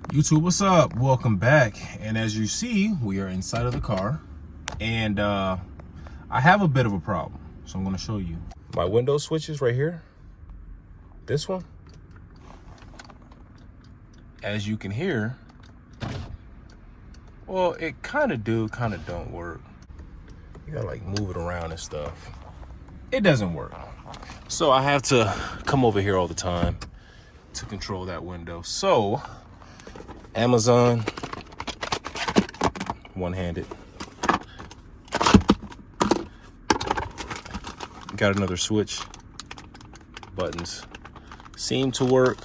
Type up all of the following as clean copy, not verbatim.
YouTube, what's up? Welcome back. And as you see, we are inside of the car, and I have a bit of a problem, so I'm going to show you. My window switches right here, this one, as you can hear, well, it kind of do, kind of don't work. You gotta like move it around and stuff. It doesn't work. So I have to come over here all the time to control that window. So Amazon, one-handed. Got another switch. Buttons seem to work.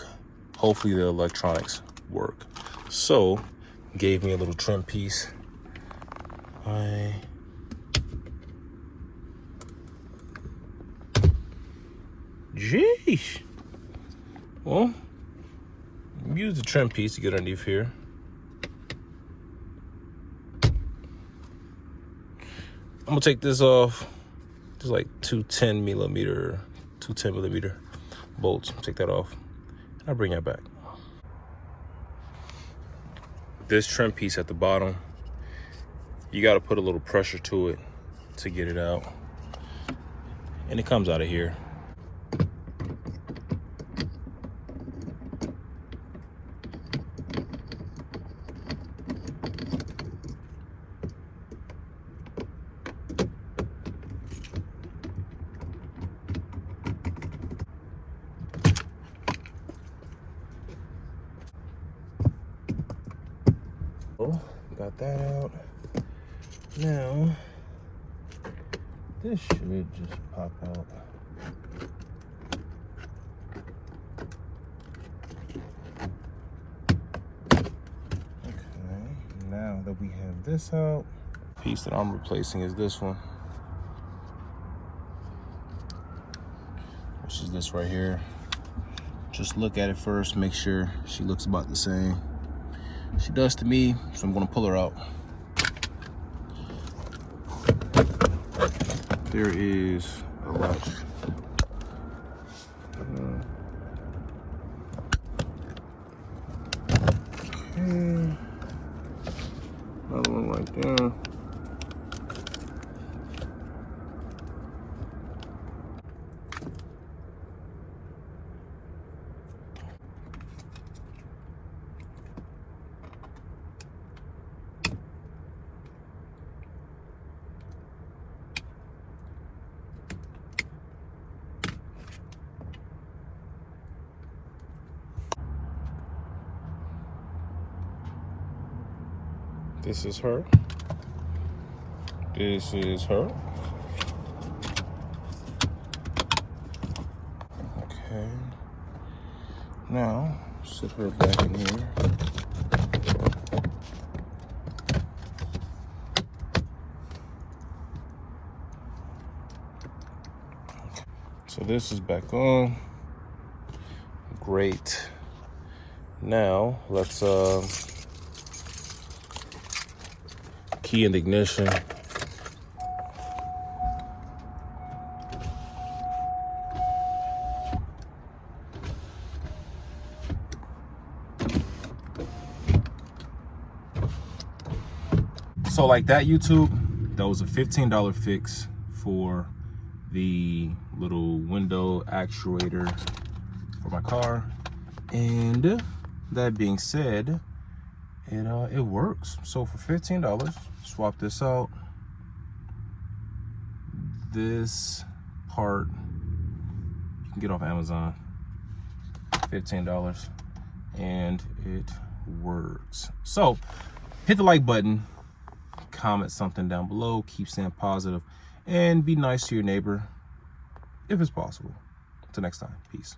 Hopefully the electronics work. So gave me a little trim piece. Jeez. Well, use the trim piece to get underneath here. I'm gonna take this off. There's like two 10 millimeter bolts. Take that off. I'll bring that back. This trim piece at the bottom, you got to put a little pressure to it to get it out, and it comes out of here. Got that out. Now, this should just pop out. Okay, now that we have this out, the piece that I'm replacing is this one, which is this right here. Just look at it first, make sure she looks about the same. She does to me, so I'm gonna pull her out. There is a latch. Okay. Another one right there. This is her. This is her. Okay. Now, sit her back in here. So this is back on. Great. Now, let's key in the ignition. So like that, YouTube, that was a $15 fix for the little window actuator for my car. And that being said, it works. So for $15, swap this out. This part you can get off Amazon, $15, and it works. So hit the like button, comment something down below, keep staying positive, and be nice to your neighbor if it's possible. Until next time, peace.